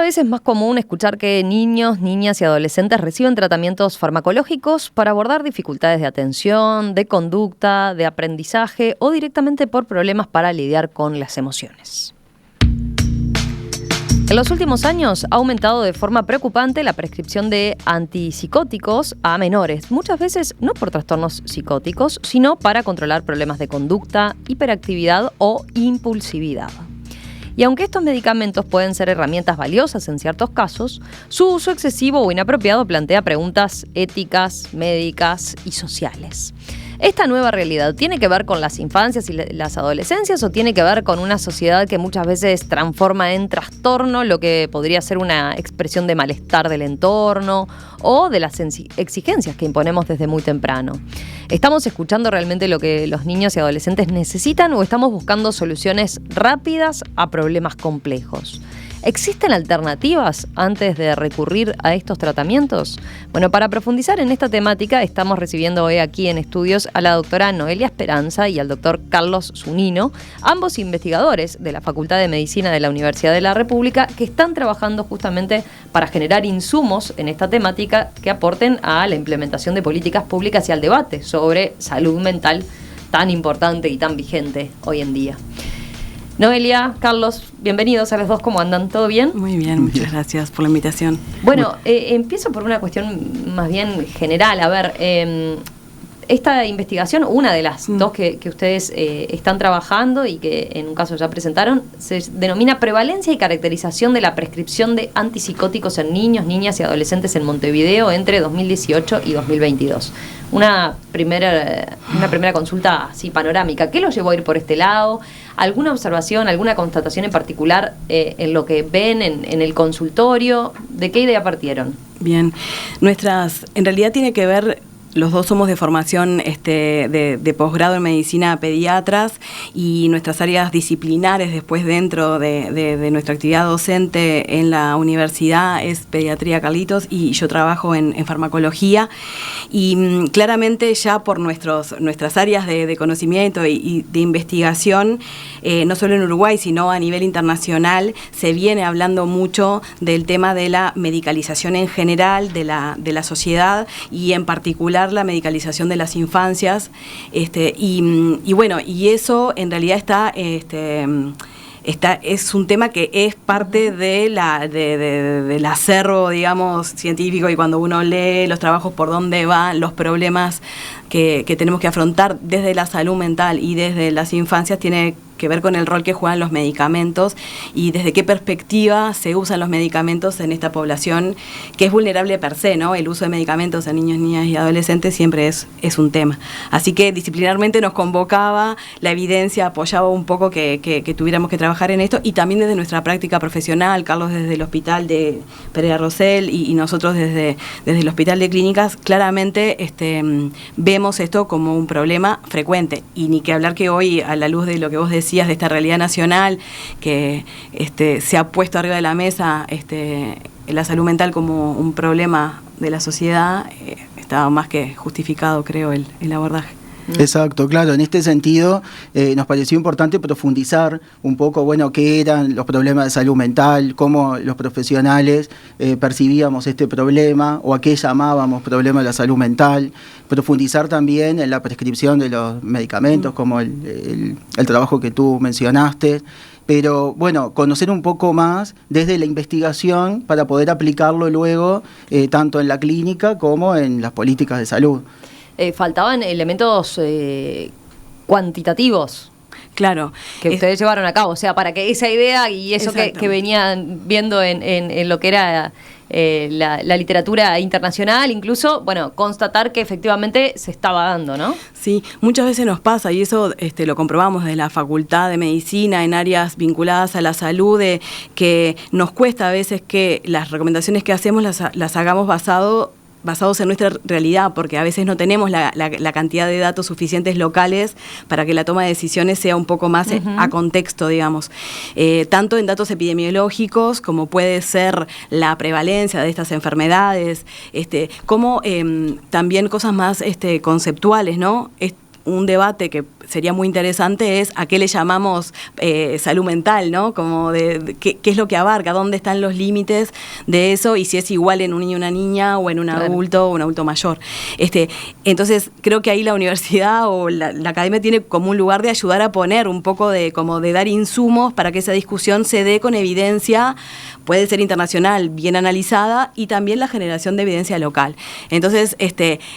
Cada vez es más común escuchar que niños, niñas y adolescentes reciben tratamientos farmacológicos para abordar dificultades de atención, de conducta, de aprendizaje o directamente por problemas para lidiar con las emociones. En los últimos años ha aumentado de forma preocupante la prescripción de antipsicóticos a menores, muchas veces no por trastornos psicóticos, sino para controlar problemas de conducta, hiperactividad o impulsividad. Y aunque estos medicamentos pueden ser herramientas valiosas en ciertos casos, su uso excesivo o inapropiado plantea preguntas éticas, médicas y sociales. ¿Esta nueva realidad tiene que ver con las infancias y las adolescencias o tiene que ver con una sociedad que muchas veces transforma en trastorno lo que podría ser una expresión de malestar del entorno o de las exigencias que imponemos desde muy temprano? ¿Estamos escuchando realmente lo que los niños y adolescentes necesitan o estamos buscando soluciones rápidas a problemas complejos? ¿Existen alternativas antes de recurrir a estos tratamientos? Bueno, para profundizar en esta temática estamos recibiendo hoy aquí en estudios a la doctora Noelia Esperanza y al doctor Carlos Zunino, ambos investigadores de la Facultad de Medicina de la Universidad de la República, que están trabajando justamente para generar insumos en esta temática que aporten a la implementación de políticas públicas y al debate sobre salud mental tan importante y tan vigente hoy en día. Noelia, Carlos, bienvenidos a los dos. ¿Cómo andan? ¿Todo bien? Muy bien, muchas gracias por la invitación. Bueno, empiezo por una cuestión más bien general. A ver, esta investigación, una de las dos que ustedes están trabajando y que en un caso ya presentaron, se denomina Prevalencia y caracterización de la prescripción de antipsicóticos en niños, niñas y adolescentes en Montevideo entre 2018 y 2022. Una primera consulta así panorámica. ¿Qué los llevó a ir por este lado? ¿Alguna observación, alguna constatación en particular en lo que ven en el consultorio? ¿De qué idea partieron? Bien, en realidad tiene que ver. Los dos somos de formación de posgrado en medicina pediatras y nuestras áreas disciplinares después dentro de nuestra actividad docente en la universidad es pediatría Carlitos y yo trabajo en farmacología y claramente ya por nuestras áreas de conocimiento y de investigación, no solo en Uruguay sino a nivel internacional, se viene hablando mucho del tema de la medicalización en general de la sociedad y en particular la medicalización de las infancias, y bueno, y eso en realidad es un tema que es parte del acervo, digamos, científico, y cuando uno lee los trabajos por dónde van los problemas que tenemos que afrontar desde la salud mental y desde las infancias, tiene que ver con el rol que juegan los medicamentos y desde qué perspectiva se usan los medicamentos en esta población que es vulnerable per se, ¿no? El uso de medicamentos en niños, niñas y adolescentes siempre es un tema. Así que disciplinarmente nos convocaba, la evidencia apoyaba un poco que tuviéramos que trabajar en esto, y también desde nuestra práctica profesional, Carlos desde el hospital de Pereira Rosell y nosotros desde el hospital de clínicas, claramente vemos esto como un problema frecuente, y ni que hablar que hoy, a la luz de lo que vos decías, de esta realidad nacional que se ha puesto arriba de la mesa la salud mental como un problema de la sociedad, estaba más que justificado, creo, el abordaje. Exacto, claro. En este sentido, nos pareció importante profundizar un poco, bueno, qué eran los problemas de salud mental, cómo los profesionales percibíamos este problema o a qué llamábamos problema de la salud mental, profundizar también en la prescripción de los medicamentos, como el trabajo que tú mencionaste. Pero bueno, conocer un poco más desde la investigación para poder aplicarlo luego tanto en la clínica como en las políticas de salud. Faltaban elementos cuantitativos. Claro. Que ustedes llevaron a cabo, o sea, para que esa idea y eso que venían viendo en lo que era la literatura internacional, incluso, bueno, constatar que efectivamente se estaba dando, ¿no? Sí, muchas veces nos pasa, y eso lo comprobamos desde la Facultad de Medicina en áreas vinculadas a la salud, de que nos cuesta a veces que las recomendaciones que hacemos las hagamos basados en nuestra realidad, porque a veces no tenemos la cantidad de datos suficientes locales para que la toma de decisiones sea un poco más a contexto, digamos. Tanto en datos epidemiológicos, como puede ser la prevalencia de estas enfermedades, como también cosas más conceptuales, ¿no? un debate que sería muy interesante es a qué le llamamos salud mental, ¿no? Como de qué es lo que abarca, dónde están los límites de eso y si es igual en un niño o una niña o en un adulto o un adulto mayor. Entonces, creo que ahí la universidad o la academia tiene como un lugar de ayudar a poner un poco de dar insumos para que esa discusión se dé con evidencia, puede ser internacional, bien analizada, y también la generación de evidencia local. Entonces,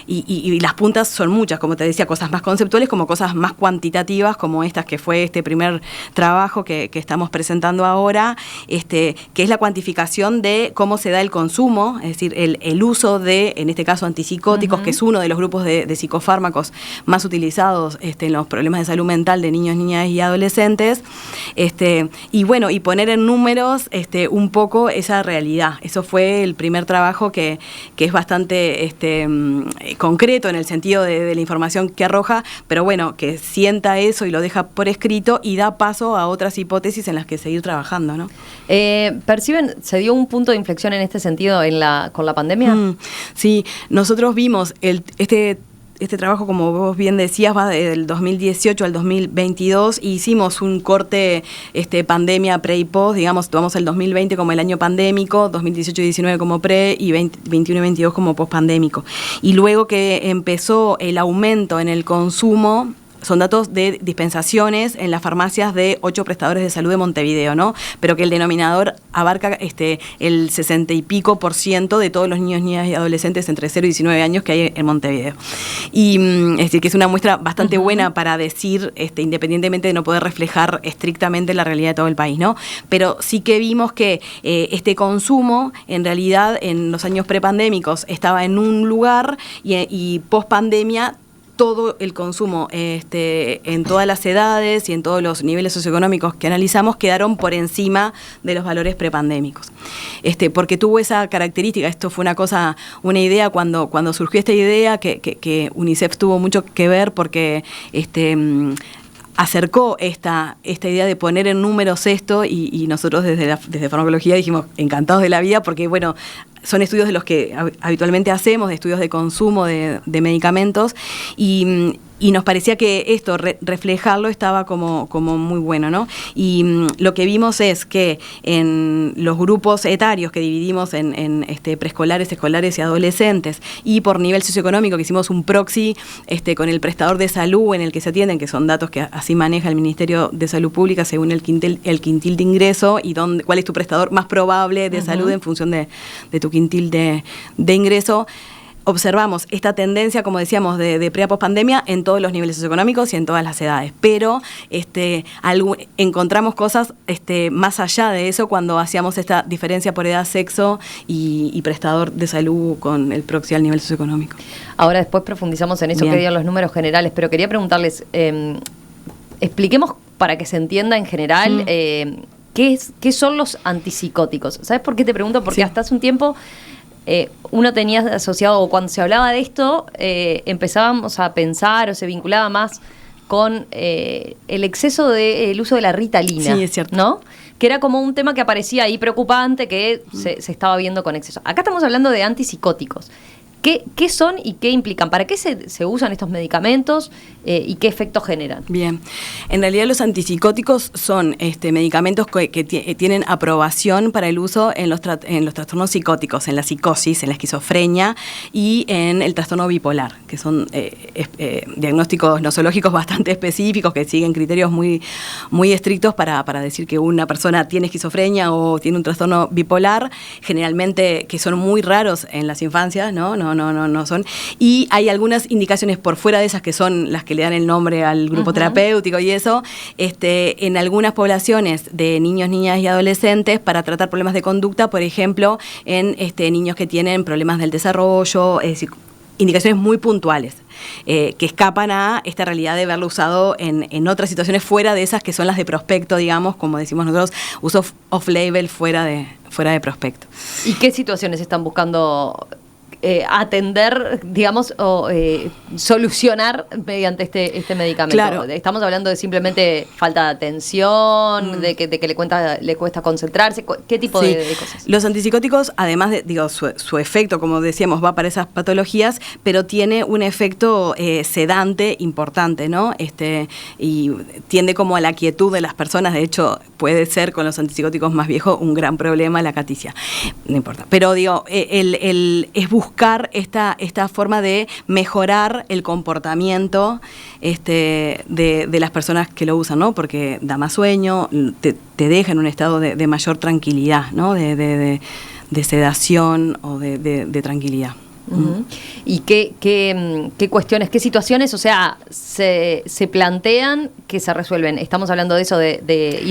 y las puntas son muchas, como te decía, cosas más conceptuales como cosas más cuantitativas, como estas que fue este primer trabajo que estamos presentando ahora, que es la cuantificación de cómo se da el consumo, es decir, el uso de, en este caso, antipsicóticos, que es uno de los grupos de psicofármacos más utilizados en los problemas de salud mental de niños, niñas y adolescentes, y bueno, y poner en números un poco esa realidad. Eso fue el primer trabajo que es bastante concreto en el sentido de la información que arroja, pero bueno, que sienta eso y lo deja por escrito y da paso a otras hipótesis en las que seguir trabajando, ¿no? ¿Perciben, se dio un punto de inflexión en este sentido con la pandemia? Sí, nosotros vimos este trabajo, como vos bien decías, va del 2018 al 2022 y hicimos un corte pandemia pre y post, digamos, tomamos el 2020 como el año pandémico, 2018 y 19 como pre y 21 y 22 como post pandémico. Y luego que empezó el aumento en el consumo, son datos de dispensaciones en las farmacias de 8 prestadores de salud de Montevideo, ¿no? Pero que el denominador abarca el 60 y pico % de todos los niños, niñas y adolescentes entre 0 y 19 años que hay en Montevideo. Y es decir, que es una muestra bastante buena para decir, independientemente de no poder reflejar estrictamente la realidad de todo el país, ¿no? Pero sí que vimos que este consumo, en realidad, en los años prepandémicos estaba en un lugar y post pandemia todo el consumo en todas las edades y en todos los niveles socioeconómicos que analizamos quedaron por encima de los valores prepandémicos. Porque tuvo esa característica, esto fue una idea cuando surgió esta idea que UNICEF tuvo mucho que ver porque acercó esta idea de poner en números esto y nosotros desde farmacología dijimos encantados de la vida porque bueno, son estudios de los que habitualmente hacemos, de estudios de consumo de medicamentos y nos parecía que esto, reflejarlo, estaba como muy bueno, ¿no? Y lo que vimos es que en los grupos etarios que dividimos en preescolares, escolares y adolescentes y por nivel socioeconómico que hicimos un proxy con el prestador de salud en el que se atienden, que son datos que así maneja el Ministerio de Salud Pública según el quintil de ingreso y cuál es tu prestador más probable de salud en función de tu quintil de ingreso. Observamos esta tendencia, como decíamos, de pre a post pandemia en todos los niveles socioeconómicos y en todas las edades, pero encontramos cosas más allá de eso cuando hacíamos esta diferencia por edad, sexo y prestador de salud con el proxy al nivel socioeconómico. Ahora después profundizamos en eso que digan los números generales, pero quería preguntarles, expliquemos para que se entienda en general ¿qué son los antipsicóticos? ¿Sabes por qué te pregunto? Porque hasta hace un tiempo uno tenía asociado, o cuando se hablaba de esto, empezábamos a pensar o se vinculaba más con el exceso del uso de la Ritalina. Sí, es cierto. ¿No? Que era como un tema que aparecía ahí preocupante, que se estaba viendo con exceso. Acá estamos hablando de antipsicóticos. ¿Qué son y qué implican? ¿Para qué se usan estos medicamentos y qué efectos generan? Bien, en realidad los antipsicóticos son medicamentos que tienen aprobación para el uso en los trastornos psicóticos, en la psicosis, en la esquizofrenia y en el trastorno bipolar, que son diagnósticos nosológicos bastante específicos que siguen criterios muy, muy estrictos para decir que una persona tiene esquizofrenia o tiene un trastorno bipolar, generalmente que son muy raros en las infancias, ¿no? No son. Y hay algunas indicaciones por fuera de esas que son las que le dan el nombre al grupo terapéutico y eso, en algunas poblaciones de niños, niñas y adolescentes para tratar problemas de conducta, por ejemplo, en niños que tienen problemas del desarrollo, es decir, indicaciones muy puntuales. Que escapan a esta realidad de verlo usado en otras situaciones fuera de esas que son las de prospecto, digamos, como decimos nosotros, uso off-label fuera de prospecto. ¿Y qué situaciones están buscando atender, digamos, o solucionar mediante este medicamento. Claro. Estamos hablando de simplemente falta de atención, de que le cuesta concentrarse. ¿Qué tipo Sí. de cosas? Los antipsicóticos, además de, su efecto, como decíamos, va para esas patologías, pero tiene un efecto sedante importante, ¿no? Y tiende como a la quietud de las personas. De hecho, puede ser con los antipsicóticos más viejos un gran problema la caticia. No importa. Pero digo, es buscar esta forma de mejorar el comportamiento de las personas que lo usan, ¿no? Porque da más sueño, te deja en un estado de mayor tranquilidad, ¿no? De sedación o de tranquilidad. Uh-huh. ¿Y qué cuestiones, qué situaciones, o sea, se plantean que se resuelven? Estamos hablando de eso, de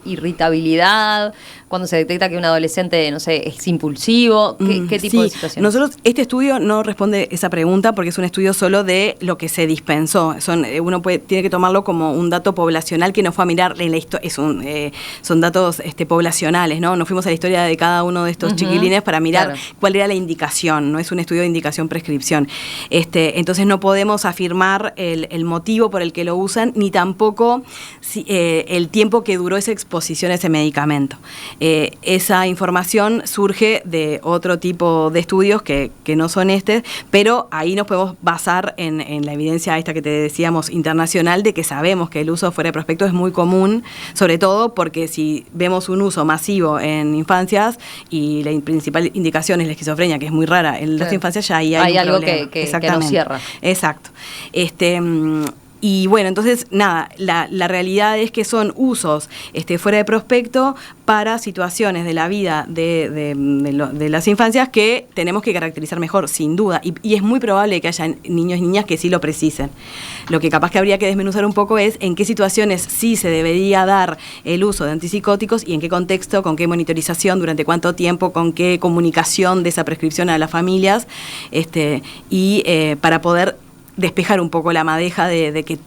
irritabilidad, cuando se detecta que un adolescente, no sé, es impulsivo. ¿Qué tipo de situaciones? Nosotros, este estudio no responde esa pregunta porque es un estudio solo de lo que se dispensó. Uno tiene que tomarlo como un dato poblacional que nos fue a mirar en la historia. Son datos poblacionales, ¿no? Nos fuimos a la historia de cada uno de estos chiquilines para mirar cuál era la indicación. No es un estudio de indicación-prescripción. Entonces no podemos afirmar el motivo por el que lo usan, ni tampoco el tiempo que duró esa exposición a ese medicamento. Esa información surge de otro tipo de estudios que no son pero ahí nos podemos basar en la evidencia esta que te decíamos internacional, de que sabemos que el uso fuera de prospecto es muy común, sobre todo porque si vemos un uso masivo en infancias y la principal indicación es la esquizofrenia, que es muy rara en las infancias, ya ahí hay un algo problema. que nos cierra. Exacto. Y bueno, entonces, nada, la realidad es que son usos fuera de prospecto para situaciones de la vida de las infancias que tenemos que caracterizar mejor, sin duda. Y es muy probable que haya niños y niñas que sí lo precisen. Lo que capaz que habría que desmenuzar un poco es en qué situaciones sí se debería dar el uso de antipsicóticos y en qué contexto, con qué monitorización, durante cuánto tiempo, con qué comunicación de esa prescripción a las familias, para poder despejar un poco la madeja de que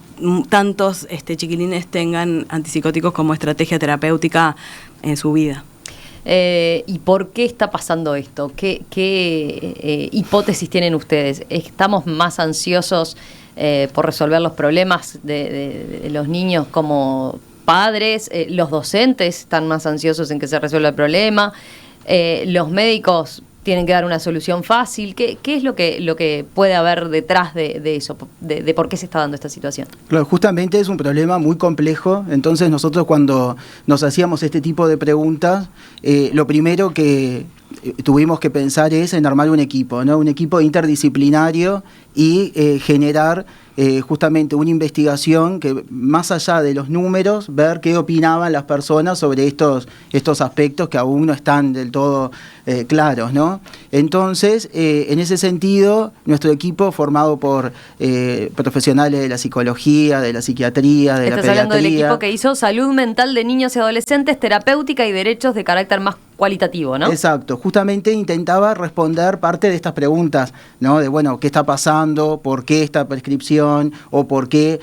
tantos chiquilines tengan antipsicóticos como estrategia terapéutica en su vida. ¿Y por qué está pasando esto? ¿Qué hipótesis tienen ustedes? ¿Estamos más ansiosos por resolver los problemas de los niños como padres? ¿Los docentes están más ansiosos en que se resuelva el problema? ¿Los médicos tienen que dar una solución fácil? ¿Qué es lo que puede haber detrás de eso, de por qué se está dando esta situación? Claro, justamente es un problema muy complejo. Entonces nosotros, cuando nos hacíamos este tipo de preguntas, lo primero que tuvimos que pensar es en armar un equipo, ¿no? Un equipo interdisciplinario y generar justamente una investigación que, más allá de los números, ver qué opinaban las personas sobre estos aspectos que aún no están del todo claros, ¿no? Entonces, en ese sentido, nuestro equipo, formado por profesionales de la psicología, de la psiquiatría, de la pediatría. Estás hablando del equipo que hizo Salud Mental de Niños y Adolescentes, Terapéutica y Derechos de carácter más cualitativo, ¿no? Exacto, justamente intentaba responder parte de estas preguntas, ¿no? De, bueno, ¿qué está pasando? ¿Por qué esta prescripción? ¿O por qué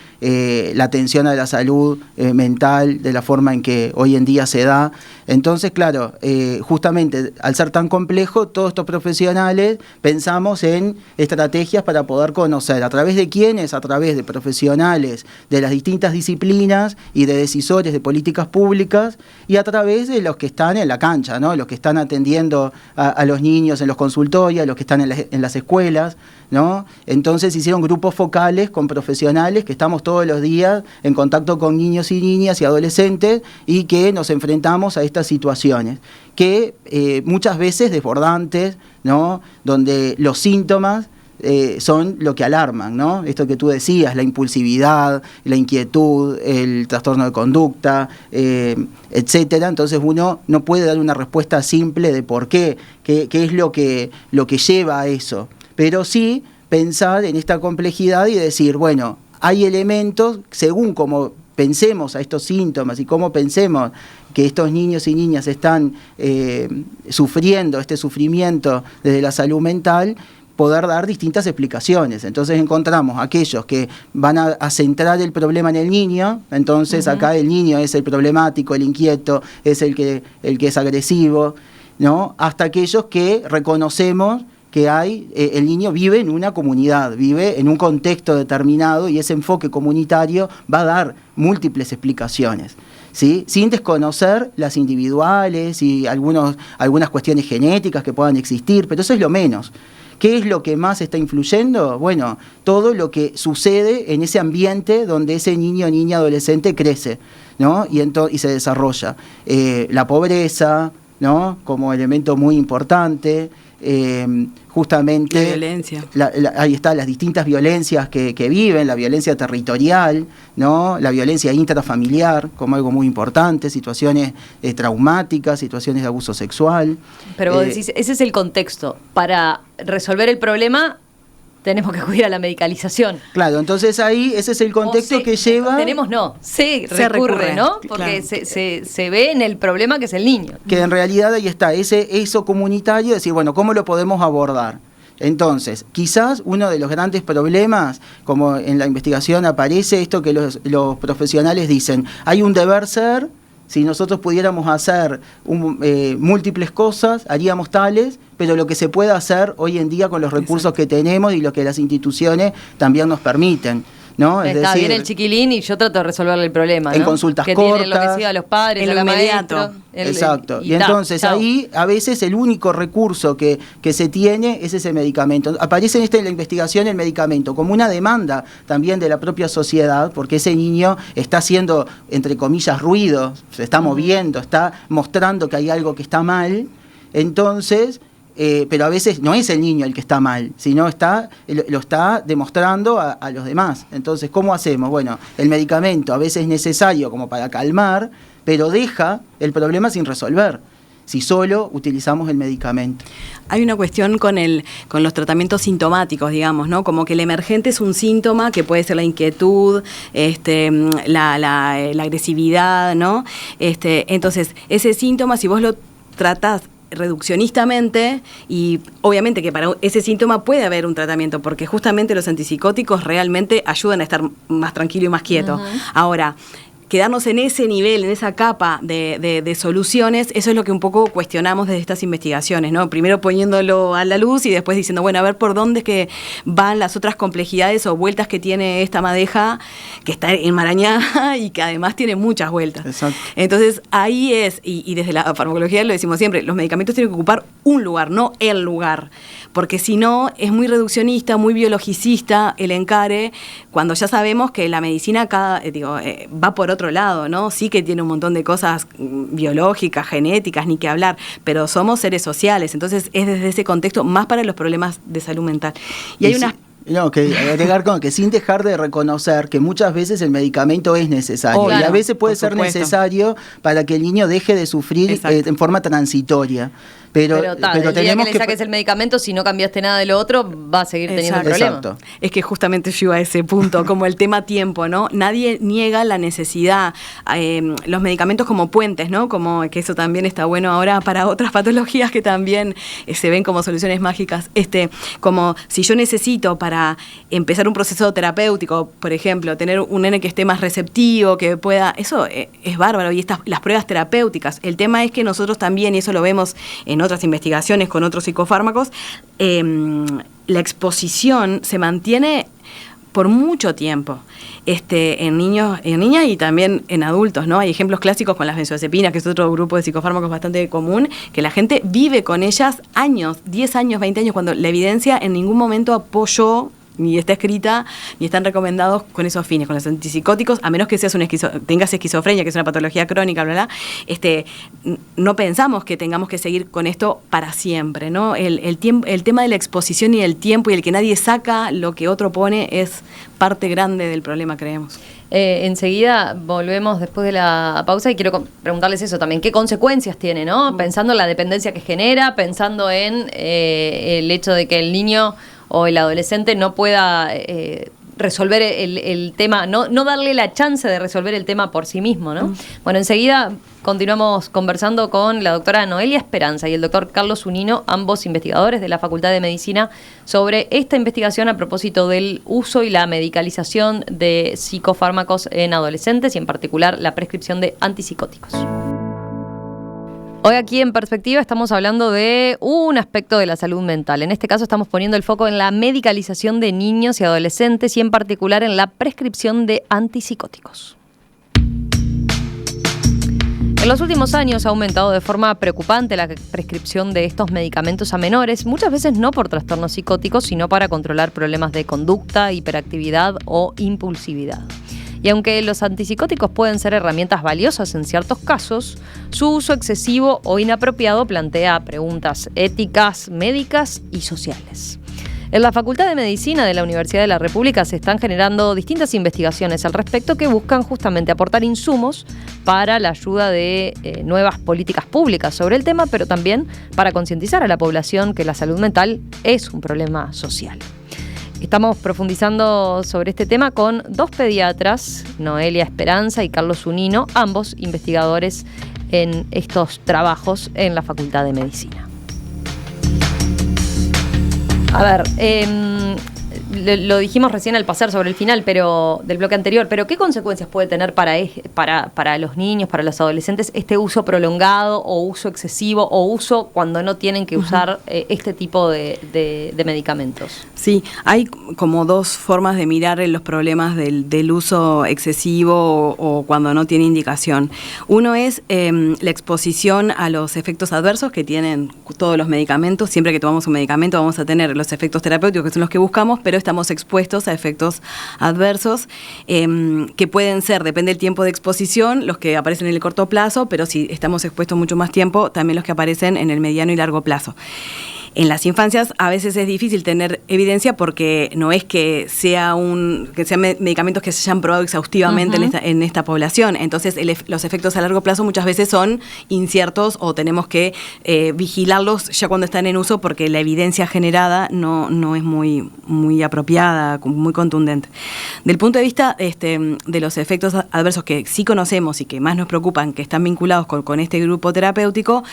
la atención a la salud mental de la forma en que hoy en día se da? Entonces, claro, justamente al ser tan complejo, todos estos profesionales pensamos en estrategias para poder conocer a través de quiénes, a través de profesionales de las distintas disciplinas y de decisores de políticas públicas, y a través de los que están en la cancha, ¿no? Los que están atendiendo a los niños en los consultorios, los que están en las escuelas, ¿no? Entonces hicieron grupos focales con profesionales que estamos todos los días en contacto con niños y niñas y adolescentes, y que nos enfrentamos a estas situaciones que muchas veces desbordantes, ¿no? Donde los síntomas son lo que alarman, ¿no? Esto que tú decías, la impulsividad, la inquietud, el trastorno de conducta, etcétera. Entonces uno no puede dar una respuesta simple de por qué es lo que lleva a eso, pero sí pensar en esta complejidad y decir, bueno, hay elementos, según cómo pensemos a estos síntomas y cómo pensemos que estos niños y niñas están sufriendo este sufrimiento desde la salud mental, poder dar distintas explicaciones. Entonces encontramos aquellos que van a centrar el problema en el niño. Entonces acá el niño es el problemático, el inquieto, es el que es agresivo, ¿no? Hasta aquellos que reconocemos que hay, el niño vive en una comunidad, vive en un contexto determinado y ese enfoque comunitario va a dar múltiples explicaciones, ¿sí? Sin desconocer las individuales y algunas cuestiones genéticas que puedan existir, pero eso es lo menos. ¿Qué es lo que más está influyendo? Bueno, todo lo que sucede en ese ambiente donde ese niño, niña, adolescente crece, ¿no? Y se desarrolla. La pobreza, ¿no? Como elemento muy importante, justamente... La violencia. Ahí está, las distintas violencias que viven, la violencia territorial, ¿no? La violencia intrafamiliar, como algo muy importante, situaciones traumáticas, situaciones de abuso sexual. Pero vos decís, ese es el contexto. Para resolver el problema tenemos que acudir a la medicalización. Claro, entonces ahí ese es el contexto que lleva... Se recurre, ¿no? Porque claro. se ve en el problema que es el niño. Que en realidad ahí está, eso comunitario, decir, bueno, ¿cómo lo podemos abordar? Entonces, quizás uno de los grandes problemas, como en la investigación aparece esto que los profesionales dicen, hay un deber ser. Si nosotros pudiéramos hacer múltiples cosas, haríamos tales, pero lo que se puede hacer hoy en día con los recursos que tenemos y lo que las instituciones también nos permiten, ¿no? Está bien el chiquilín y yo trato de resolverle el problema, ¿no? En consultas que cortas. Tiene enloquecido a los padres, a la maestra. Exacto. Y entonces ahí a veces el único recurso que se tiene es ese medicamento. Aparece en la investigación el medicamento como una demanda también de la propia sociedad, porque ese niño está haciendo, entre comillas, ruido, se está moviendo, está mostrando que hay algo que está mal. Entonces... pero a veces no es el niño el que está mal, sino lo está demostrando a los demás. Entonces, ¿cómo hacemos? Bueno, el medicamento a veces es necesario como para calmar, pero deja el problema sin resolver, si solo utilizamos el medicamento. Hay una cuestión con los tratamientos sintomáticos, digamos, ¿no? Como que el emergente es un síntoma que puede ser la inquietud, la agresividad, ¿no? Entonces, ese síntoma, si vos lo tratás reduccionistamente, y obviamente que para ese síntoma puede haber un tratamiento, porque justamente los antipsicóticos realmente ayudan a estar más tranquilo y más quieto. Ahora, quedarnos en ese nivel, en esa capa de soluciones, eso es lo que un poco cuestionamos desde estas investigaciones, ¿no? Primero poniéndolo a la luz y después diciendo, bueno, a ver por dónde es que van las otras complejidades o vueltas que tiene esta madeja, que está enmarañada y que además tiene muchas vueltas. Exacto. Entonces, ahí es, y desde la farmacología lo decimos siempre, los medicamentos tienen que ocupar un lugar, no el lugar, porque si no, es muy reduccionista, muy biologicista el encare, cuando ya sabemos que la medicina va por otro lado, ¿no? Sí que tiene un montón de cosas biológicas, genéticas, ni que hablar, pero somos seres sociales, entonces es desde ese contexto más para los problemas de salud mental. Y hay unas... No, que agregar con que sin dejar de reconocer que muchas veces el medicamento es necesario, y a veces puede ser necesario para que el niño deje de sufrir en forma transitoria. Pero el día tenemos que le saques el medicamento, si no cambiaste nada de lo otro, va a seguir teniendo el problema. Exacto. Es que justamente yo iba a ese punto, como el tema tiempo, ¿no? Nadie niega la necesidad, los medicamentos como puentes, ¿no? Como que eso también está bueno ahora para otras patologías que también se ven como soluciones mágicas. Como si yo necesito para empezar un proceso terapéutico, por ejemplo, tener un nene que esté más receptivo, que pueda, eso es bárbaro, y las pruebas terapéuticas. El tema es que nosotros también, y eso lo vemos en otras investigaciones con otros psicofármacos, la exposición se mantiene por mucho tiempo en niños, en niñas y también en adultos, ¿no? Hay ejemplos clásicos con las benzodiazepinas, que es otro grupo de psicofármacos bastante común, que la gente vive con ellas años, 10 años, 20 años, cuando la evidencia en ningún momento apoyó, ni está escrita, ni están recomendados con esos fines, con los antipsicóticos, a menos que seas tengas esquizofrenia, que es una patología crónica, bla, bla, no pensamos que tengamos que seguir con esto para siempre, ¿no? El tema de la exposición y el tiempo y el que nadie saca lo que otro pone es parte grande del problema, creemos. Enseguida volvemos después de la pausa y quiero preguntarles eso también, ¿qué consecuencias tiene, no? Pensando en la dependencia que genera, pensando en el hecho de que el niño o el adolescente no pueda resolver el tema, no darle la chance de resolver el tema por sí mismo, ¿no? Bueno, enseguida continuamos conversando con la doctora Noelia Esperanza y el doctor Carlos Unino, ambos investigadores de la Facultad de Medicina, sobre esta investigación a propósito del uso y la medicalización de psicofármacos en adolescentes y en particular la prescripción de antipsicóticos. Hoy aquí en Perspectiva estamos hablando de un aspecto de la salud mental. En este caso estamos poniendo el foco en la medicalización de niños y adolescentes y en particular en la prescripción de antipsicóticos. En los últimos años ha aumentado de forma preocupante la prescripción de estos medicamentos a menores, muchas veces no por trastornos psicóticos, sino para controlar problemas de conducta, hiperactividad o impulsividad. Y aunque los antipsicóticos pueden ser herramientas valiosas en ciertos casos, su uso excesivo o inapropiado plantea preguntas éticas, médicas y sociales. En la Facultad de Medicina de la Universidad de la República se están generando distintas investigaciones al respecto que buscan justamente aportar insumos para la ayuda de nuevas políticas públicas sobre el tema, pero también para concientizar a la población que la salud mental es un problema social. Estamos profundizando sobre este tema con dos pediatras, Noelia Esperanza y Carlos Zunino, ambos investigadores en estos trabajos en la Facultad de Medicina. A ver, lo dijimos recién al pasar sobre el final del bloque anterior, pero ¿qué consecuencias puede tener para los niños, para los adolescentes, este uso prolongado o uso excesivo o uso cuando no tienen que usar este tipo de medicamentos? Sí, hay como dos formas de mirar los problemas del uso excesivo o cuando no tiene indicación. Uno es la exposición a los efectos adversos que tienen todos los medicamentos. Siempre que tomamos un medicamento vamos a tener los efectos terapéuticos, que son los que buscamos, pero estamos expuestos a efectos adversos que pueden ser, depende del tiempo de exposición, los que aparecen en el corto plazo, pero si estamos expuestos mucho más tiempo, también los que aparecen en el mediano y largo plazo. En las infancias a veces es difícil tener evidencia porque no es que sean medicamentos que se hayan probado exhaustivamente en esta población. Entonces los efectos a largo plazo muchas veces son inciertos o tenemos que vigilarlos ya cuando están en uso porque la evidencia generada no es muy apropiada, muy contundente. Del punto de vista de los efectos adversos que sí conocemos y que más nos preocupan, que están vinculados con este grupo terapéutico,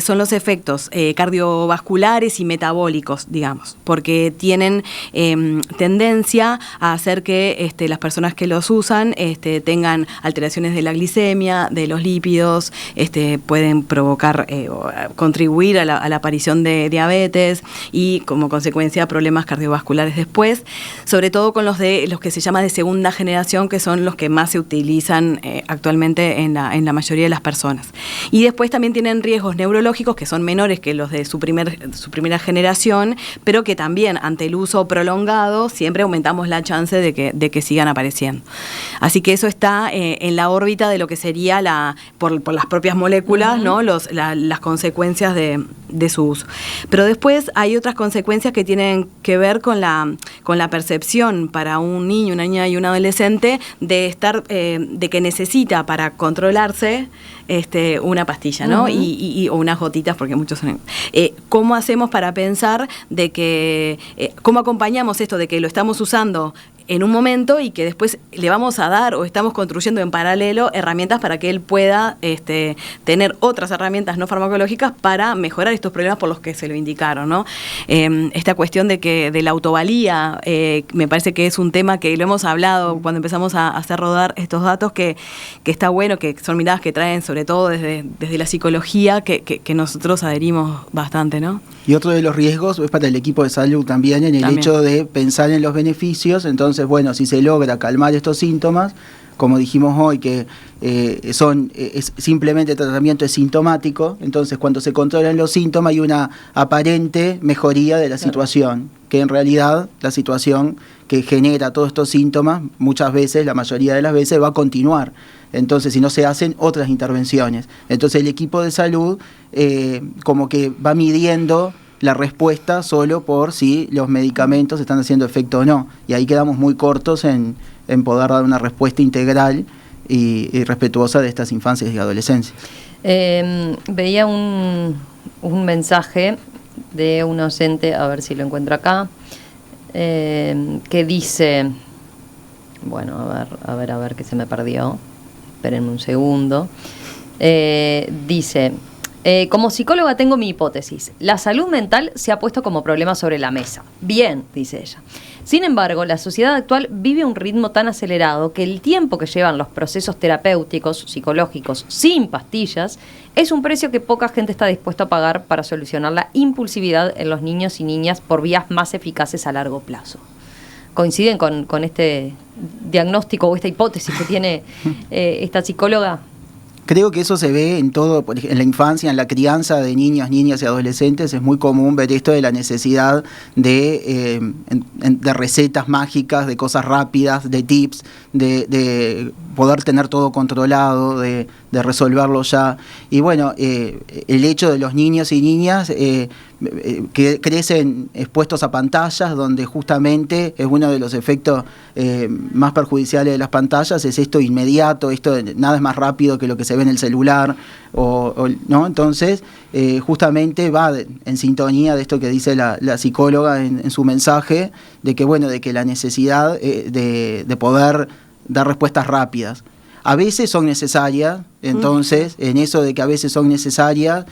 son los efectos cardiovasculares y metabólicos, digamos, porque tienen tendencia a hacer que las personas que los usan tengan alteraciones de la glicemia, de los lípidos, pueden provocar o contribuir a la aparición de diabetes y como consecuencia problemas cardiovasculares después, sobre todo con los que se llama de segunda generación, que son los que más se utilizan actualmente en la mayoría de las personas. Y después también tienen riesgos neurológicos que son menores que los de su primera generación, pero que también ante el uso prolongado siempre aumentamos la chance de que sigan apareciendo. Así que eso está en la órbita de lo que sería por las propias moléculas, ¿no? Las consecuencias de su uso. Pero después hay otras consecuencias que tienen que ver con la percepción para un niño, una niña y un adolescente de que necesita para controlarse una pastilla, ¿no? O unas gotitas, porque muchos son. ¿Cómo hacemos para pensar de que, cómo acompañamos esto de que lo estamos usando en un momento y que después le vamos a dar o estamos construyendo en paralelo herramientas para que él pueda tener otras herramientas no farmacológicas para mejorar estos problemas por los que se lo indicaron, ¿no? Esta cuestión de la autovalía me parece que es un tema que lo hemos hablado cuando empezamos a hacer rodar estos datos, que está bueno, que son miradas que traen sobre todo desde la psicología que nosotros adherimos bastante, ¿no? Y otro de los riesgos es para el equipo de salud también en el hecho de pensar en los beneficios. Entonces, bueno, si se logra calmar estos síntomas, como dijimos hoy, que simplemente el tratamiento es sintomático, entonces cuando se controlan los síntomas hay una aparente mejoría de la situación, que en realidad la situación que genera todos estos síntomas, muchas veces, la mayoría de las veces, va a continuar. Entonces, si no se hacen otras intervenciones. Entonces, el equipo de salud como que va midiendo la respuesta solo por si los medicamentos están haciendo efecto o no. Y ahí quedamos muy cortos en poder dar una respuesta integral y respetuosa de estas infancias y adolescencias. Veía un mensaje de un oyente, a ver si lo encuentro acá, que dice, bueno, a ver que se me perdió, espérenme un segundo, dice... como psicóloga tengo mi hipótesis. La salud mental se ha puesto como problema sobre la mesa. Bien, dice ella. Sin embargo, la sociedad actual vive a un ritmo tan acelerado que el tiempo que llevan los procesos terapéuticos, psicológicos, sin pastillas, es un precio que poca gente está dispuesta a pagar para solucionar la impulsividad en los niños y niñas por vías más eficaces a largo plazo. ¿Coinciden con este diagnóstico o esta hipótesis que tiene esta psicóloga? Creo que eso se ve en todo, en la infancia, en la crianza de niños, niñas y adolescentes. Es muy común ver esto de la necesidad de recetas mágicas, de cosas rápidas, de tips, de poder tener todo controlado, de resolverlo ya. Y bueno, el hecho de los niños y niñas que crecen expuestos a pantallas, donde justamente es uno de los efectos más perjudiciales de las pantallas, es esto inmediato, esto de nada es más rápido que lo que se ve en el celular, ¿no? Entonces, justamente va en sintonía de esto que dice la psicóloga en su mensaje, de que, bueno, de que la necesidad de poder dar respuestas rápidas. A veces son necesarias, entonces, en eso de que a veces son necesarias,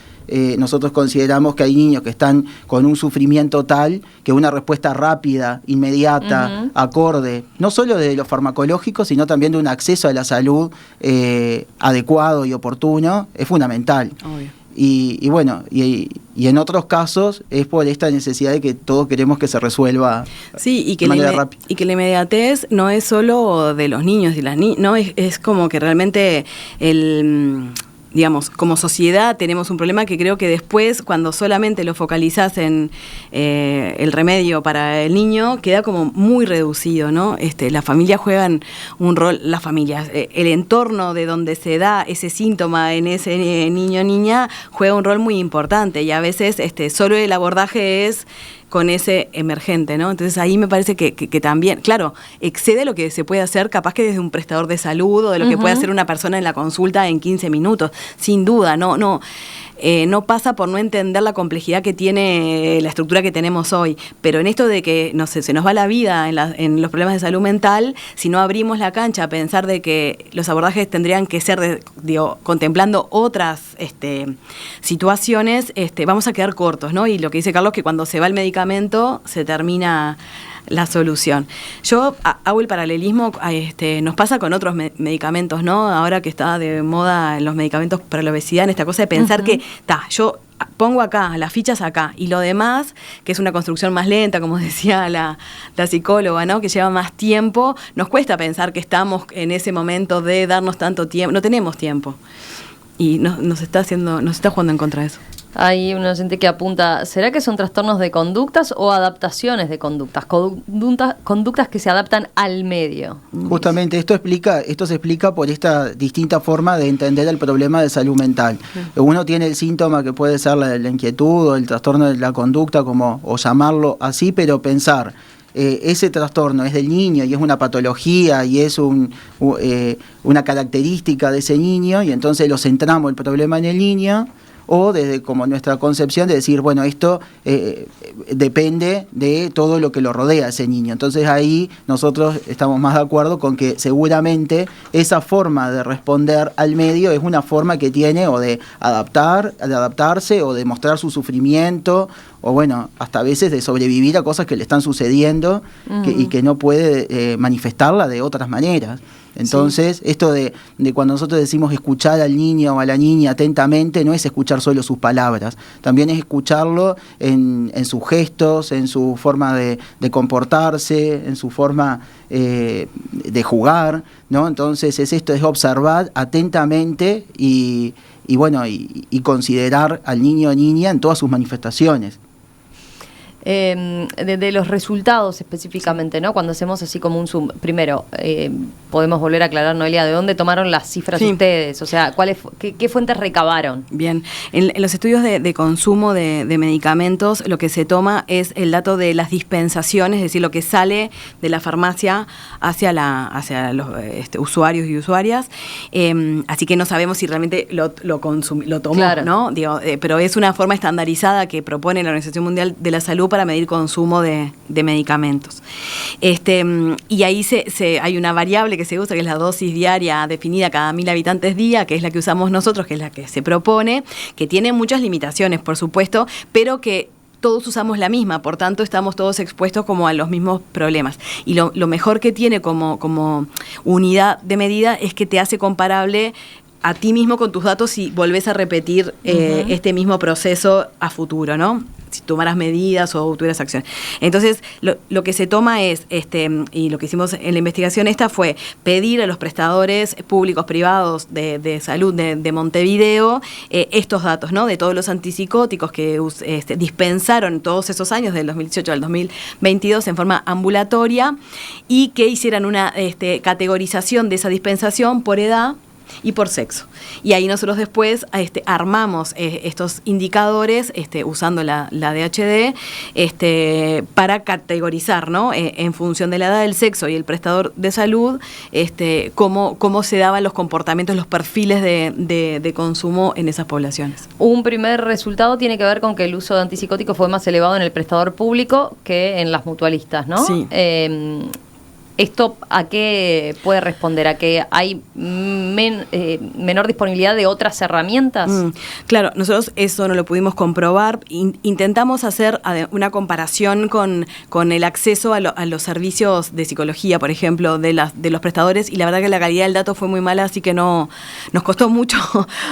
nosotros consideramos que hay niños que están con un sufrimiento tal que una respuesta rápida, inmediata, acorde, no solo de lo farmacológico, sino también de un acceso a la salud adecuado y oportuno, es fundamental. Obvio. Y bueno, y en otros casos es por esta necesidad de que todos queremos que se resuelva de manera rápida. Y que la inmediatez no es solo de los niños y las niñas, no es como que realmente digamos, como sociedad tenemos un problema que creo que después, cuando solamente lo focalizás en el remedio para el niño, queda como muy reducido, ¿no? Las familias juegan un rol, las familias, el entorno de donde se da ese síntoma en ese niño o niña juega un rol muy importante, y a veces solo el abordaje es con ese emergente, ¿no? Entonces ahí me parece que también, claro, excede lo que se puede hacer capaz que desde un prestador de salud o de lo que puede hacer una persona en la consulta en 15 minutos, sin duda, no pasa por no entender la complejidad que tiene la estructura que tenemos hoy, pero en esto de que, no sé, se nos va la vida en los problemas de salud mental, si no abrimos la cancha a pensar de que los abordajes tendrían que ser, contemplando otras situaciones, vamos a quedar cortos, ¿no? Y lo que dice Carlos, que cuando se va el medicamento se termina la solución. Yo hago el paralelismo, nos pasa con otros medicamentos, ¿no? Ahora que está de moda los medicamentos para la obesidad, en esta cosa de pensar que, yo pongo acá, las fichas acá, y lo demás, que es una construcción más lenta, como decía la psicóloga, ¿no? Que lleva más tiempo, nos cuesta pensar que estamos en ese momento de darnos tanto tiempo, no tenemos tiempo. Y nos está jugando en contra de eso. Hay un oyente que apunta, ¿será que son trastornos de conductas o adaptaciones de conductas? Conductas que se adaptan al medio. Justamente esto se explica por esta distinta forma de entender el problema de salud mental. Uno tiene el síntoma que puede ser la inquietud o el trastorno de la conducta, o llamarlo así, pero pensar ese trastorno es del niño y es una patología y es una característica de ese niño, y entonces lo centramos el problema en el niño, o desde como nuestra concepción de decir, bueno, esto depende de todo lo que lo rodea a ese niño. Entonces ahí nosotros estamos más de acuerdo con que seguramente esa forma de responder al medio es una forma que tiene o de adaptarse o de mostrar su sufrimiento, o bueno, hasta a veces de sobrevivir a cosas que le están sucediendo y que no puede manifestarla de otras maneras. Entonces, esto de cuando nosotros decimos escuchar al niño o a la niña atentamente, no es escuchar solo sus palabras, también es escucharlo en sus gestos, en su forma de comportarse, en su forma de jugar, ¿no? Entonces, es observar atentamente y considerar al niño o niña en todas sus manifestaciones. De los resultados específicamente, ¿no? Cuando hacemos así como un zoom, primero, podemos volver a aclarar, Noelia, ¿de dónde tomaron las cifras ustedes? O sea, ¿qué fuentes recabaron? Bien, en los estudios de consumo de medicamentos, lo que se toma es el dato de las dispensaciones, es decir, lo que sale de la farmacia hacia los usuarios y usuarias, así que no sabemos si realmente lo tomó, claro, ¿no? Pero es una forma estandarizada que propone la Organización Mundial de la Salud para medir consumo de medicamentos. Y ahí hay una variable que se usa, que es la dosis diaria definida cada 1.000 habitantes día, que es la que usamos nosotros, que es la que se propone, que tiene muchas limitaciones, por supuesto, pero que todos usamos la misma, por tanto estamos todos expuestos como a los mismos problemas. Y lo mejor que tiene como unidad de medida es que te hace comparable a ti mismo con tus datos si volvés a repetir este mismo proceso a futuro, ¿no? Si tomaras medidas o tuvieras acción. Entonces, lo que se toma es, y lo que hicimos en la investigación esta fue pedir a los prestadores públicos privados de salud de Montevideo estos datos, ¿no? De todos los antipsicóticos que dispensaron todos esos años, del 2018 al 2022, en forma ambulatoria, y que hicieran una categorización de esa dispensación por edad y por sexo. Y ahí nosotros después armamos estos indicadores usando la DHD para categorizar, ¿no? En función de la edad, del sexo y el prestador de salud, cómo se daban los comportamientos, los perfiles de consumo en esas poblaciones. Un primer resultado tiene que ver con que el uso de antipsicóticos fue más elevado en el prestador público que en las mutualistas, ¿no? Sí. ¿Esto a qué puede responder? ¿A que hay menor disponibilidad de otras herramientas? Claro, nosotros eso no lo pudimos comprobar. Intentamos hacer una comparación con el acceso a los servicios de psicología, por ejemplo, de los prestadores, y la verdad que la calidad del dato fue muy mala, así que no nos costó mucho.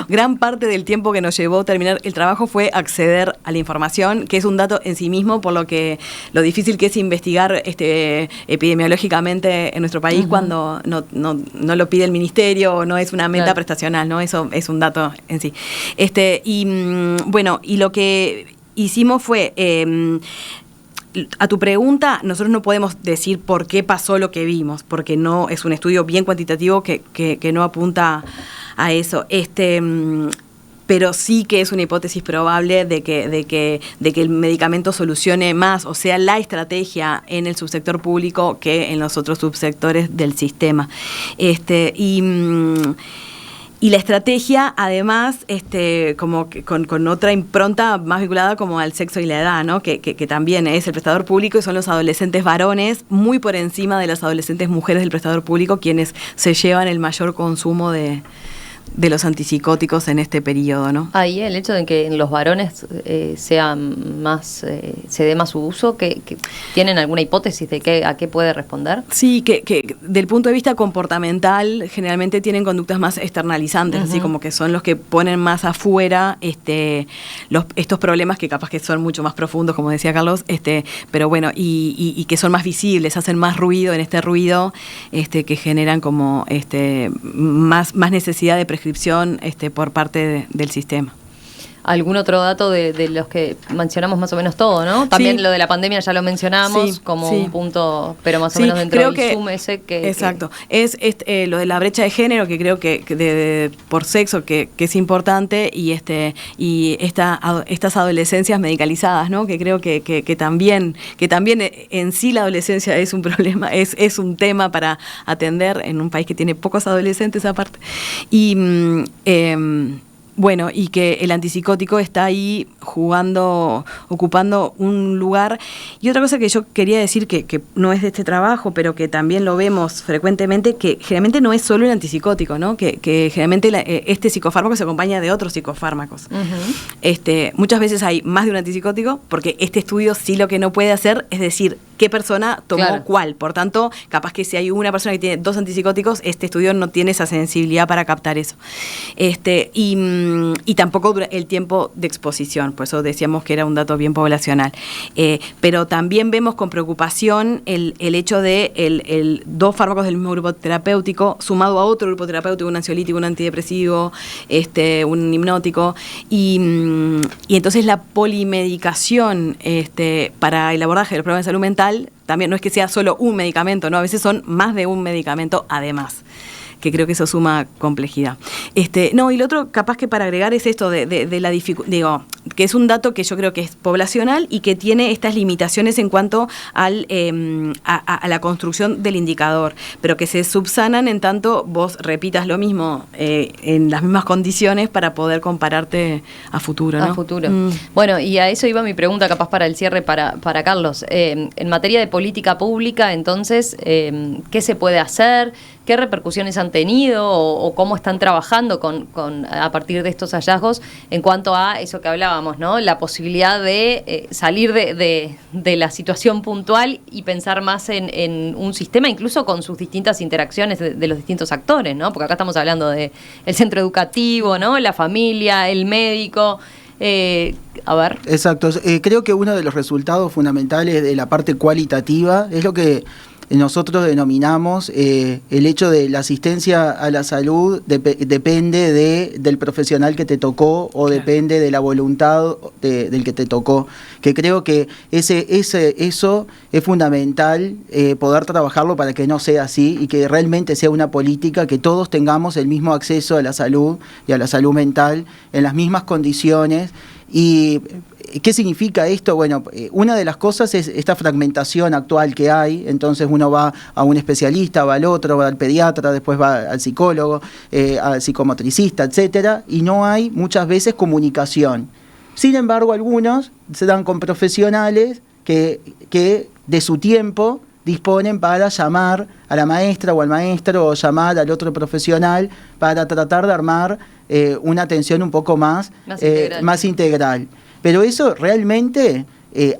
Gran parte del tiempo que nos llevó terminar el trabajo fue acceder a la información, que es un dato en sí mismo, por lo difícil que es investigar epidemiológicamente en nuestro país cuando no lo pide el ministerio o no es una meta prestacional, ¿no? Eso es un dato en sí. Y lo que hicimos fue, a tu pregunta, nosotros no podemos decir por qué pasó lo que vimos, porque no es un estudio bien cuantitativo que no apunta a eso. Pero sí que es una hipótesis probable de que el medicamento solucione más, o sea, la estrategia en el subsector público que en los otros subsectores del sistema. Y la estrategia, además, como que con otra impronta más vinculada como al sexo y la edad, ¿no? Que también es el prestador público y son los adolescentes varones, muy por encima de las adolescentes mujeres del prestador público, quienes se llevan el mayor consumo de los antipsicóticos en este periodo, ¿no? Ahí el hecho de que en los varones sean más, se dé más su uso, que ¿tienen alguna hipótesis de a qué puede responder? Sí, que del punto de vista comportamental generalmente tienen conductas más externalizantes, así como que son los que ponen más afuera estos problemas que capaz que son mucho más profundos, como decía Carlos, pero bueno, y que son más visibles, hacen más ruido en este ruido que generan como más necesidad de prescripción por parte del sistema. ¿Algún otro dato de los que mencionamos más o menos todo, no? También lo de la pandemia ya lo mencionamos como un punto, pero más o menos dentro del Zoom ese que... Exacto. Es lo de la brecha de género, que creo que por sexo que es importante, y estas adolescencias medicalizadas, ¿no? Que creo que también en sí la adolescencia es un problema, es un tema para atender en un país que tiene pocos adolescentes aparte. Bueno, y que el antipsicótico está ahí ocupando un lugar. Y otra cosa que yo quería decir, que no es de este trabajo, pero que también lo vemos frecuentemente, que generalmente no es solo el antipsicótico, ¿no? Que generalmente este psicofármaco se acompaña de otros psicofármacos. Muchas veces hay más de un antipsicótico, porque este estudio sí lo que no puede hacer es decir qué persona tomó cuál. Por tanto, capaz que si hay una persona que tiene 2 antipsicóticos, este estudio no tiene esa sensibilidad para captar eso. Y tampoco dura el tiempo de exposición, por eso decíamos que era un dato bien poblacional. Pero también vemos con preocupación el hecho de 2 fármacos del mismo grupo terapéutico sumado a otro grupo terapéutico, un ansiolítico, un antidepresivo, un hipnótico, y entonces la polimedicación para el abordaje de los problemas de salud mental también no es que sea solo un medicamento, ¿no? A veces son más de un medicamento además, que creo que eso suma complejidad. Y lo otro capaz que para agregar es esto de la dificultad, que es un dato que yo creo que es poblacional y que tiene estas limitaciones en cuanto a la construcción del indicador, pero que se subsanan en tanto vos repitas lo mismo en las mismas condiciones para poder compararte a futuro, ¿no? A futuro. Bueno, y a eso iba mi pregunta capaz para el cierre para Carlos. En materia de política pública, entonces, ¿qué se puede hacer? qué repercusiones han tenido o cómo están trabajando a partir de estos hallazgos en cuanto a eso que hablábamos, ¿no? La posibilidad de salir de la situación puntual y pensar más en un sistema, incluso con sus distintas interacciones de los distintos actores, ¿no? Porque acá estamos hablando de el centro educativo, ¿no? La familia, el médico. A ver. Exacto. Creo que uno de los resultados fundamentales de la parte cualitativa es lo que nosotros denominamos el hecho de la asistencia a la salud depende del profesional que te tocó o depende de la voluntad del que te tocó, que creo que eso es fundamental, poder trabajarlo para que no sea así y que realmente sea una política que todos tengamos el mismo acceso a la salud y a la salud mental en las mismas condiciones. ¿Y qué significa esto? Bueno, una de las cosas es esta fragmentación actual que hay. Entonces uno va a un especialista, va al otro, va al pediatra, después va al psicólogo, al psicomotricista, etcétera, y no hay muchas veces comunicación. Sin embargo, algunos se dan con profesionales que de su tiempo disponen para llamar a la maestra o al maestro o llamar al otro profesional para tratar de armar una atención un poco más integral. Pero eso realmente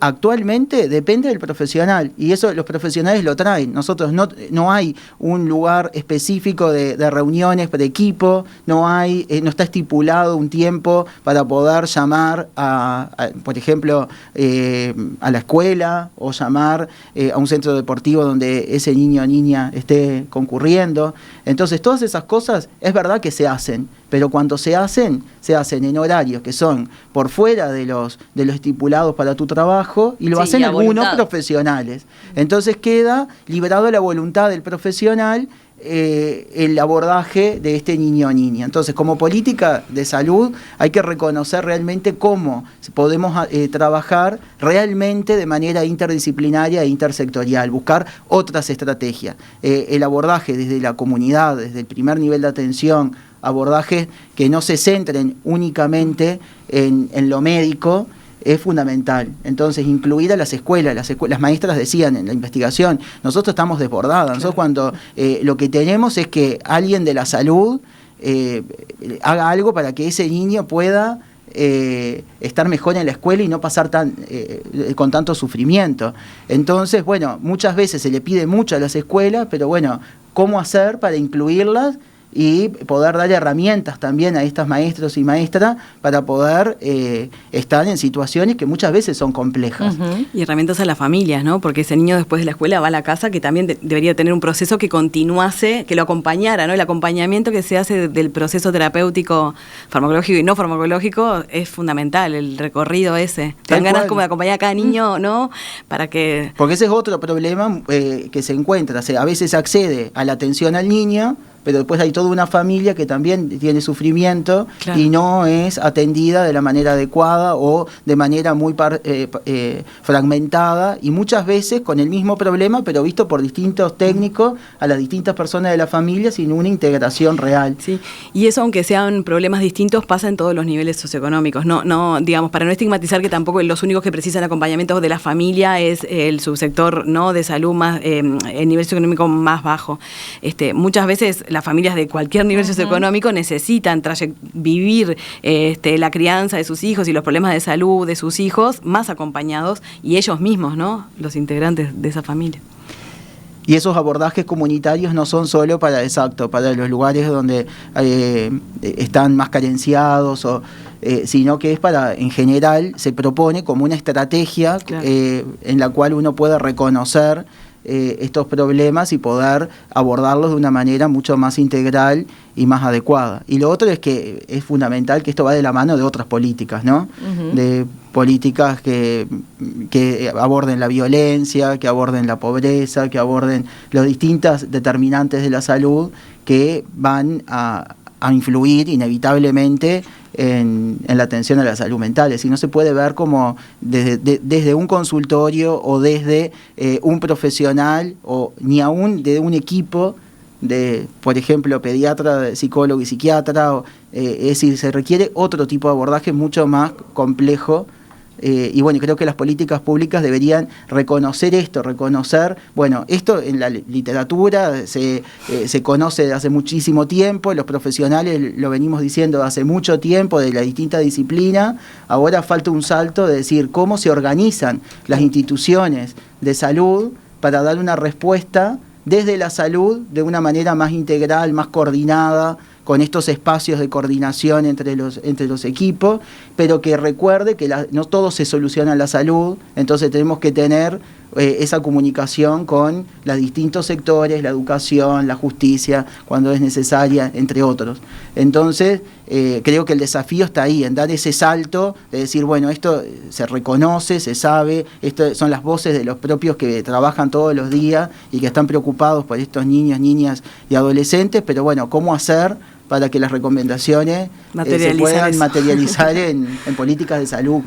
actualmente depende del profesional y eso los profesionales lo traen. Nosotros no hay un lugar específico de reuniones de equipo, no está estipulado un tiempo para poder llamar por ejemplo, a la escuela o llamar a un centro deportivo donde ese niño o niña esté concurriendo. Entonces todas esas cosas es verdad que se hacen, pero cuando se hacen en horarios que son por fuera de los estipulados para tu trabajo y lo hacen algunos profesionales. Entonces queda liberado a la voluntad del profesional el abordaje de este niño o niña. Entonces, como política de salud hay que reconocer realmente cómo podemos trabajar realmente de manera interdisciplinaria e intersectorial, buscar otras estrategias. El abordaje desde la comunidad, desde el primer nivel de atención, abordajes que no se centren únicamente en lo médico, es fundamental. Entonces, incluir a las escuelas, las maestras decían en la investigación, nosotros estamos desbordadas. Nosotros cuando lo que tenemos es que alguien de la salud haga algo para que ese niño pueda estar mejor en la escuela y no pasar con tanto sufrimiento. Entonces, bueno, muchas veces se le pide mucho a las escuelas, pero bueno, ¿cómo hacer para incluirlas? Y poder dar herramientas también a estas maestros y maestras para poder estar en situaciones que muchas veces son complejas. Uh-huh. Y herramientas a las familias, ¿no? Porque ese niño después de la escuela va a la casa, que también debería tener un proceso que continuase, que lo acompañara, ¿no? El acompañamiento que se hace del proceso terapéutico farmacológico y no farmacológico es fundamental, el recorrido ese. Te dan ganas como de acompañar a cada niño, ¿no? Para que... Porque ese es otro problema que se encuentra. O sea, a veces accede a la atención al niño, pero después hay toda una familia que también tiene sufrimiento, claro, y no es atendida de la manera adecuada o de manera muy fragmentada y muchas veces con el mismo problema, pero visto por distintos técnicos a las distintas personas de la familia sin una integración real. Sí, y eso, aunque sean problemas distintos, pasa en todos los niveles socioeconómicos. No, digamos, para no estigmatizar que tampoco los únicos que precisan acompañamiento de la familia es el subsector, ¿no?, de salud más, el nivel socioeconómico más bajo. Muchas veces las familias de cualquier nivel socioeconómico necesitan vivir la crianza de sus hijos y los problemas de salud de sus hijos más acompañados y ellos mismos, ¿no?, los integrantes de esa familia. Y esos abordajes comunitarios no son solo para los lugares donde están más carenciados, sino que es en general, se propone como una estrategia, claro, en la cual uno puede reconocer estos problemas y poder abordarlos de una manera mucho más integral y más adecuada. Y lo otro es que es fundamental que esto va de la mano de otras políticas, ¿no? Uh-huh. De políticas que aborden la violencia, que aborden la pobreza, que aborden los distintos determinantes de la salud que van a influir inevitablemente en la atención a la salud mental. Es decir, no se puede ver como desde un consultorio o desde un profesional o ni aún de un equipo de, por ejemplo, pediatra, psicólogo y psiquiatra. Es decir, se requiere otro tipo de abordaje mucho más complejo Y bueno, creo que las políticas públicas deberían reconocer esto, bueno, esto en la literatura se conoce desde hace muchísimo tiempo, los profesionales lo venimos diciendo hace mucho tiempo de la distinta disciplina, ahora falta un salto de decir cómo se organizan las instituciones de salud para dar una respuesta desde la salud de una manera más integral, más coordinada, con estos espacios de coordinación entre los equipos, pero que recuerde que no todo se soluciona en la salud, entonces tenemos que tener esa comunicación con los distintos sectores, la educación, la justicia, cuando es necesaria, entre otros. Entonces, creo que el desafío está ahí, en dar ese salto, de decir, bueno, esto se reconoce, se sabe, esto son las voces de los propios que trabajan todos los días y que están preocupados por estos niños, niñas y adolescentes, pero bueno, ¿cómo hacer para que las recomendaciones se puedan materializar en políticas de salud?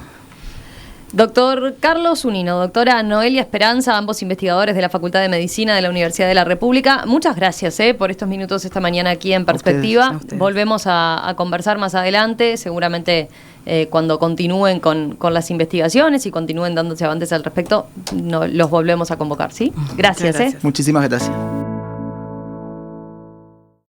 Doctor Carlos Zunino, doctora Noelia Esperanza, ambos investigadores de la Facultad de Medicina de la Universidad de la República, muchas gracias por estos minutos esta mañana aquí en Perspectiva. A ustedes. Volvemos a conversar más adelante, seguramente cuando continúen con las investigaciones y continúen dándose avances al respecto, los volvemos a convocar, ¿sí? Gracias. Gracias. Muchísimas gracias.